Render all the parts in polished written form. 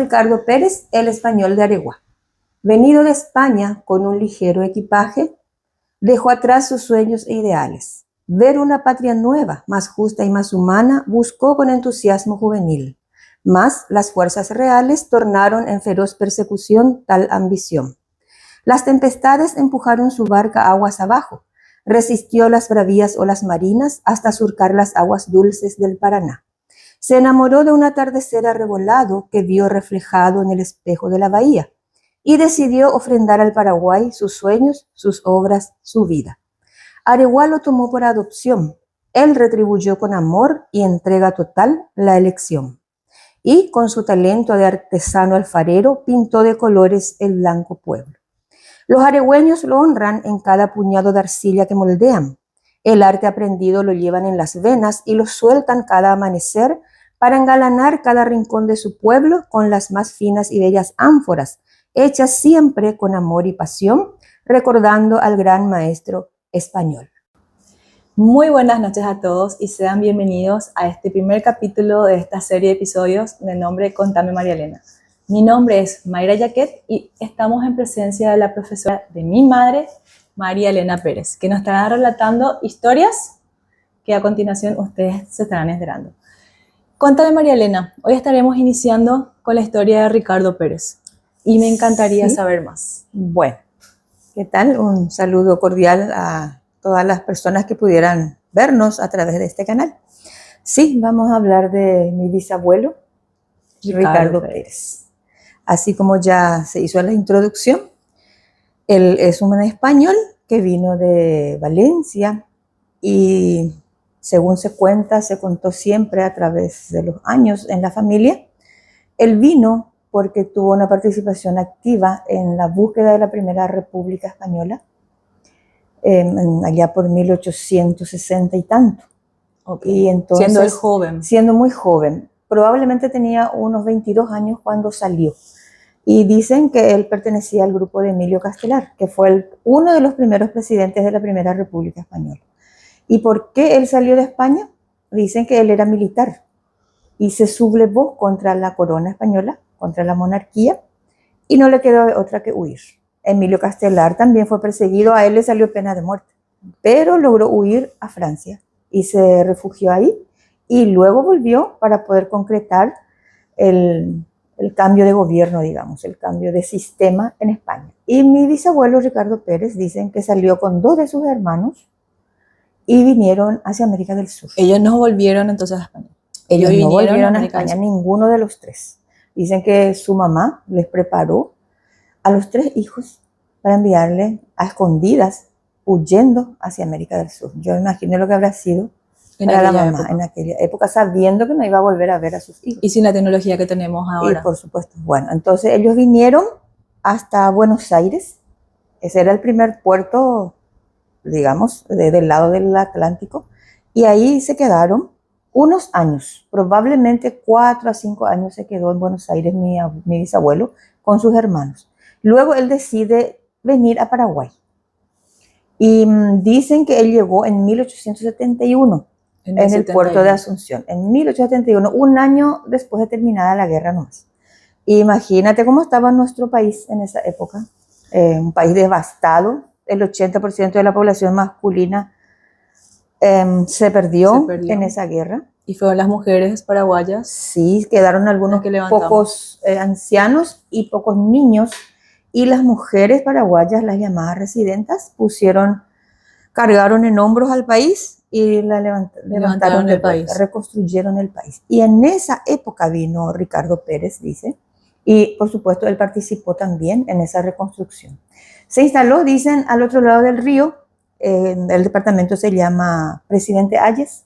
Ricardo Pérez, el español de Areguá. Venido de España con un ligero equipaje, dejó atrás sus sueños e ideales. Ver una patria nueva, más justa y más humana, buscó con entusiasmo juvenil. Mas las fuerzas reales tornaron en feroz persecución tal ambición. Las tempestades empujaron su barca aguas abajo. Resistió las bravías olas marinas hasta surcar las aguas dulces del Paraná. Se enamoró de un atardecer arrebolado que vio reflejado en el espejo de la bahía y decidió ofrendar al Paraguay sus sueños, sus obras, su vida. Areguá lo tomó por adopción. Él retribuyó con amor y entrega total la elección. Y con su talento de artesano alfarero pintó de colores el blanco pueblo. Los aregüeños lo honran en cada puñado de arcilla que moldean. El arte aprendido lo llevan en las venas y lo sueltan cada amanecer para engalanar cada rincón de su pueblo con las más finas y bellas ánforas, hechas siempre con amor y pasión, recordando al gran maestro español. Muy buenas noches a todos y sean bienvenidos a este primer capítulo de esta serie de episodios de nombre Contame María Elena. Mi nombre es Mayra Yaquet y estamos en presencia de la profesora de mi madre, María Elena Pérez, que nos estará relatando historias que a continuación ustedes se estarán enterando. Contame María Elena, hoy estaremos iniciando con la historia de Ricardo Pérez y me encantaría saber más. Bueno, ¿qué tal? Un saludo cordial a todas las personas que pudieran vernos a través de este canal. Sí, vamos a hablar de mi bisabuelo, Ricardo Pérez. Así como ya se hizo la introducción, él es un español que vino de Valencia y según se cuenta, se contó siempre a través de los años en la familia. Él vino porque tuvo una participación activa en la búsqueda de la Primera República Española, allá por 1860 y tanto. Okay. Y entonces, siendo él joven. Siendo muy joven. Probablemente tenía unos 22 años cuando salió. Y dicen que él pertenecía al grupo de Emilio Castelar, que fue uno de los primeros presidentes de la Primera República Española. ¿Y por qué él salió de España? Dicen que él era militar y se sublevó contra la corona española, contra la monarquía, y no le quedó otra que huir. Emilio Castelar también fue perseguido, a él le salió pena de muerte, pero logró huir a Francia y se refugió ahí y luego volvió para poder concretar el cambio de gobierno, digamos, el cambio de sistema en España. Y mi bisabuelo Ricardo Pérez dicen que salió con 2 de sus hermanos y vinieron hacia América del Sur. Ellos no volvieron entonces a España. Ellos no volvieron a España, ninguno de los 3. Dicen que su mamá les preparó a los 3 hijos para enviarle a escondidas, huyendo hacia América del Sur. Yo imagino lo que habrá sido para la mamá en aquella época, sabiendo que no iba a volver a ver a sus hijos. Y sin la tecnología que tenemos ahora. Y por supuesto. Bueno, entonces ellos vinieron hasta Buenos Aires. Ese era el primer puerto, digamos, del lado del Atlántico. Y ahí se quedaron unos años, probablemente 4 a 5 años se quedó en Buenos Aires mi bisabuelo con sus hermanos. Luego él decide venir a Paraguay. Y dicen que él llegó en 1871 en el puerto de Asunción. En 1871, un año después de terminada la guerra nomás. Imagínate cómo estaba nuestro país en esa época. Un país devastado. El 80% de la población masculina se perdió en esa guerra. ¿Y fueron las mujeres paraguayas? Sí, quedaron algunos pocos ancianos y pocos niños. Y las mujeres paraguayas, las llamadas residentas, cargaron en hombros al país y levantaron el país, reconstruyeron el país. Y en esa época vino Ricardo Pérez, dice, y por supuesto él participó también en esa reconstrucción. Se instaló, dicen, al otro lado del río, el departamento se llama Presidente Hayes,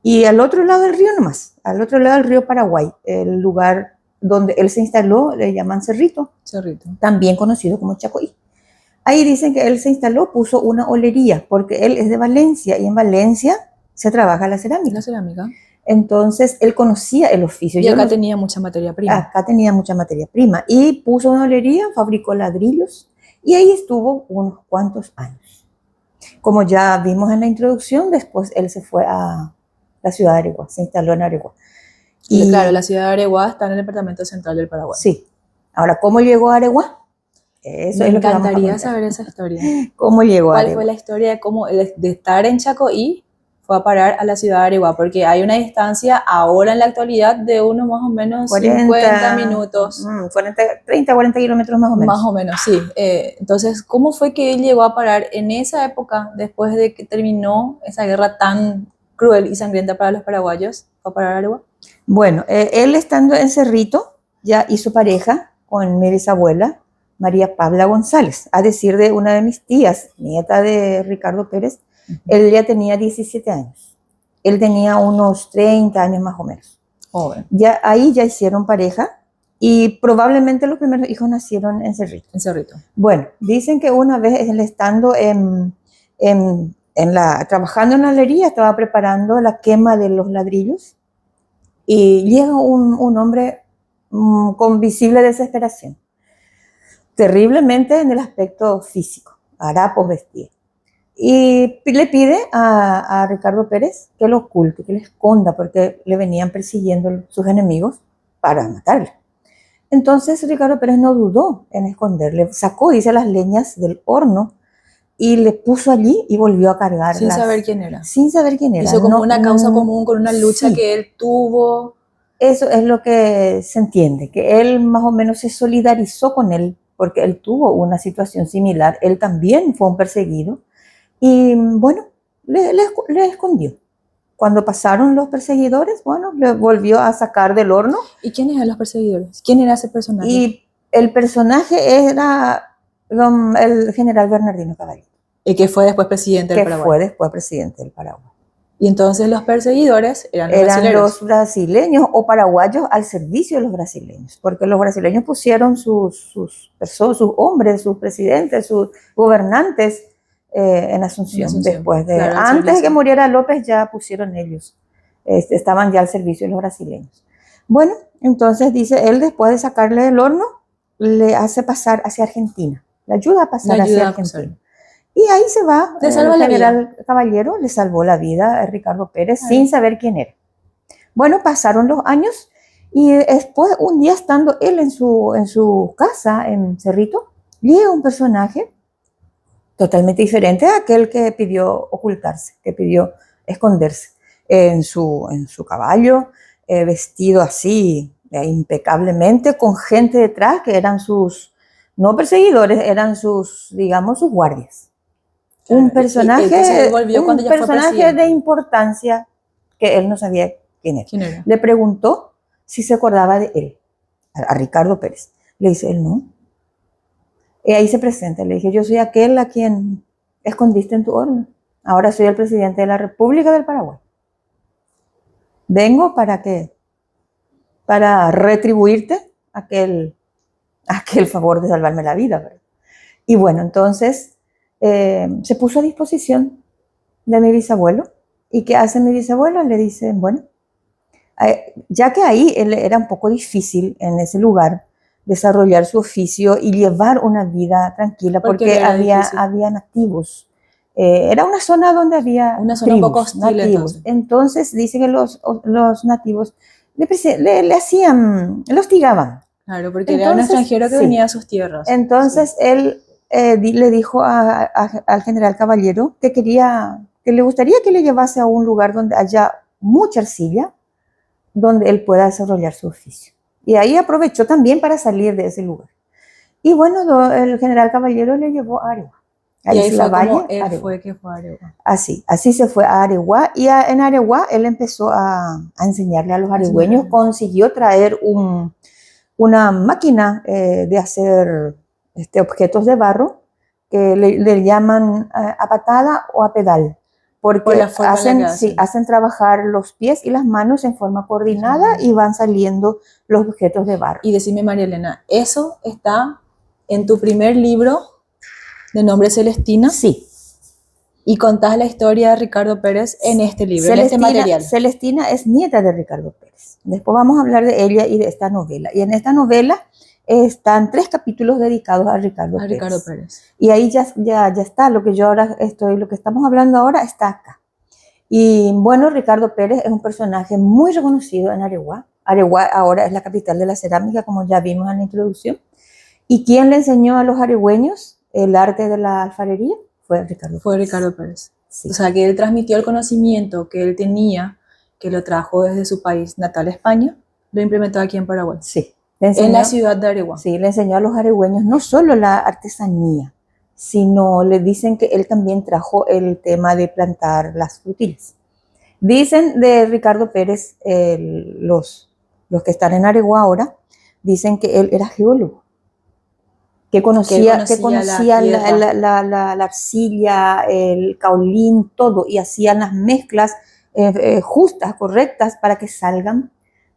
y al otro lado del río nomás, al otro lado del río Paraguay, el lugar donde él se instaló, le llaman Cerrito, también conocido como Chacoí. Ahí dicen que él se instaló, puso una olería, porque él es de Valencia, y en Valencia se trabaja la cerámica. Entonces, él conocía el oficio. Y acá tenía mucha materia prima. Acá tenía mucha materia prima. Y puso una olería, fabricó ladrillos, y ahí estuvo unos cuantos años. Como ya vimos en la introducción, después él se fue a la ciudad de Areguá, se instaló en Areguá. Y Claro, la ciudad de Areguá está en el departamento central del Paraguay. sí. Ahora, ¿cómo llegó a Areguá? Eso Me es lo que vamos a encantaría contar. saber esa historia. ¿Cómo llegó a ¿Cuál fue Areguá? la historia de cómo de estar en Chacoí fue a parar a la ciudad de Areguá? Porque hay una distancia ahora en la actualidad de unos más o menos 50 minutos. 40, 30, 40 kilómetros más o Más menos. o menos, sí. Entonces, ¿cómo fue que él llegó a parar en esa época, después de que terminó esa guerra tan cruel y sangrienta para los paraguayos? ¿Fue a parar a Areguá? Bueno, él estando en Cerrito ya hizo pareja con mi bisabuela, María Pabla González, a decir de una de mis tías, nieta de Ricardo Pérez. Él ya tenía 17 años. Él tenía unos 30 años más o menos. Joven, Ya, ahí ya hicieron pareja y probablemente los primeros hijos nacieron en Cerrito. en Cerrito. Bueno, dicen que una vez él estando trabajando en la herrería, estaba preparando la quema de los ladrillos y llega un hombre con visible desesperación, terriblemente en el aspecto físico, harapos vestía. Y le pide a Ricardo Pérez que lo oculte, que lo esconda, porque le venían persiguiendo sus enemigos para matarle. Entonces Ricardo Pérez no dudó en esconderle, sacó, dice, las leñas del horno y le puso allí y volvió a cargarlas. Sin saber quién era. Sin saber quién era. Hizo como una causa común con una lucha sí. que él tuvo. Eso es lo que se entiende, que él más o menos se solidarizó con él porque él tuvo una situación similar. Él también fue un perseguido y bueno, le escondió. Cuando pasaron los perseguidores, bueno, le volvió a sacar del horno. ¿Y quiénes eran los perseguidores? ¿Quién era ese personaje? Y el personaje era el general Bernardino Caballero. El que fue después presidente del Paraguay. Que fue después presidente del Paraguay. Y entonces los perseguidores eran los brasileños o paraguayos al servicio de los brasileños, porque los brasileños pusieron sus hombres, sus presidentes, sus gobernantes en Asunción. Después de, claro, antes de que muriera López ya pusieron ellos, estaban ya al servicio de los brasileños. Bueno, entonces dice, él después de sacarle del horno, le hace pasar hacia Argentina, le ayuda a pasar hacia Argentina. Y ahí se va, el general Caballero le salvó la vida a Ricardo Pérez sin saber quién era. Bueno, pasaron los años y después, un día estando él en su casa, en Cerrito, llega un personaje totalmente diferente a aquel que pidió ocultarse, que pidió esconderse en su caballo, vestido así, impecablemente, con gente detrás que eran sus, no perseguidores, eran sus, digamos, sus guardias. Un personaje de importancia que él no sabía quién era. Le preguntó si se acordaba de él, a Ricardo Pérez. Le dice, él no. Y ahí se presenta, le dije, yo soy aquel a quien escondiste en tu horno. Ahora soy el presidente de la República del Paraguay. Vengo para retribuirte aquel favor de salvarme la vida, ¿verdad? Y bueno, entonces se puso a disposición de mi bisabuelo. ¿Y qué hace mi bisabuelo? Le dice, bueno, ya que ahí él era un poco difícil en ese lugar desarrollar su oficio y llevar una vida tranquila, porque había nativos. Era una zona donde había una zona tribus, un poco hostil, nativos. Entonces dice que los nativos le hacían, le hostigaban. Claro, porque entonces, era un extranjero que venía a sus tierras. Entonces él le dijo al general Caballero que le gustaría que le llevase a un lugar donde haya mucha arcilla, donde él pueda desarrollar su oficio. Y ahí aprovechó también para salir de ese lugar. Y bueno, el general Caballero le llevó a Areguá. Y ahí fue como él fue que fue a Areguá. Así se fue a Areguá. Y en Areguá él empezó a enseñarle a los aregüeños. Consiguió traer una máquina de hacer objetos de barro que le llaman a patada o a pedal, porque hacen trabajar los pies y las manos en forma coordinada y van saliendo los objetos de barro. Y decime, María Elena, ¿eso está en tu primer libro de nombre Celestina? Sí. Y contás la historia de Ricardo Pérez en este libro, en este material. Celestina es nieta de Ricardo Pérez. Después vamos a hablar de ella y de esta novela. Y en esta novela están 3 capítulos dedicados a Ricardo Pérez. Y ahí ya está, lo que estamos hablando ahora está acá. Y bueno, Ricardo Pérez es un personaje muy reconocido en Areguá. Areguá ahora es la capital de la cerámica, como ya vimos en la introducción. ¿Y quién le enseñó a los aregüeños el arte de la alfarería? Fue Ricardo Fue Pérez. Ricardo Pérez. Sí. O sea, que él transmitió el conocimiento que él tenía, que lo trajo desde su país natal, España, lo implementó aquí en Paraguay. Sí. Le En la enseñó, ciudad de Areguá. sí, le enseñó a los aregüeños no solo la artesanía, sino le dicen que él también trajo el tema de plantar las frutillas. Dicen de Ricardo Pérez, los que están en Areguá ahora, dicen que él era geólogo, que conocía la tierra. la arcilla, el caolín, todo, y hacían las mezclas justas, correctas, para que salgan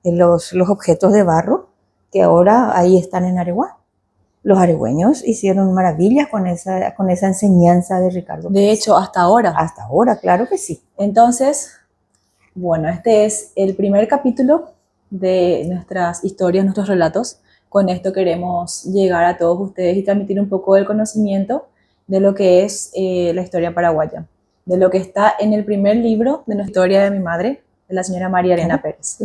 los objetos de barro que ahora ahí están en Areguá. Los aregüeños hicieron maravillas con esa enseñanza de Ricardo Pérez. De hecho, hasta ahora. Hasta ahora, claro que sí. Entonces, bueno, este es el primer capítulo de nuestras historias, nuestros relatos. Con esto queremos llegar a todos ustedes y transmitir un poco del conocimiento de lo que es la historia paraguaya, de lo que está en el primer libro de nuestra historia de mi madre, de la señora María Elena Pérez.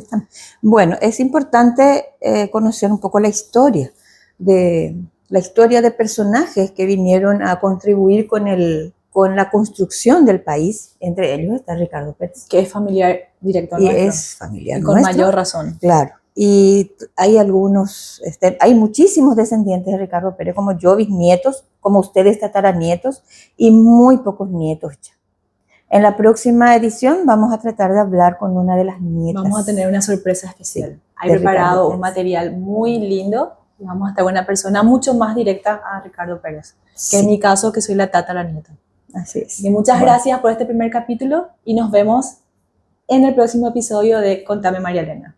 Bueno, es importante conocer un poco la historia de personajes que vinieron a contribuir con la construcción del país. Entre ellos está Ricardo Pérez. Que es familiar directo y nuestro. Es familiar y con nuestro. Mayor razón. Claro. Y hay muchísimos descendientes de Ricardo Pérez, como yo, bisnietos, como ustedes, tataranietos, y muy pocos nietos ya. En la próxima edición vamos a tratar de hablar con una de las nietas. Vamos a tener una sorpresa especial. Sí, hay preparado un material muy lindo y vamos a estar con una persona mucho más directa a Ricardo Pérez, que en mi caso, que soy la tataranieta. Así es. Y muchas gracias por este primer capítulo y nos vemos en el próximo episodio de Contame María Elena.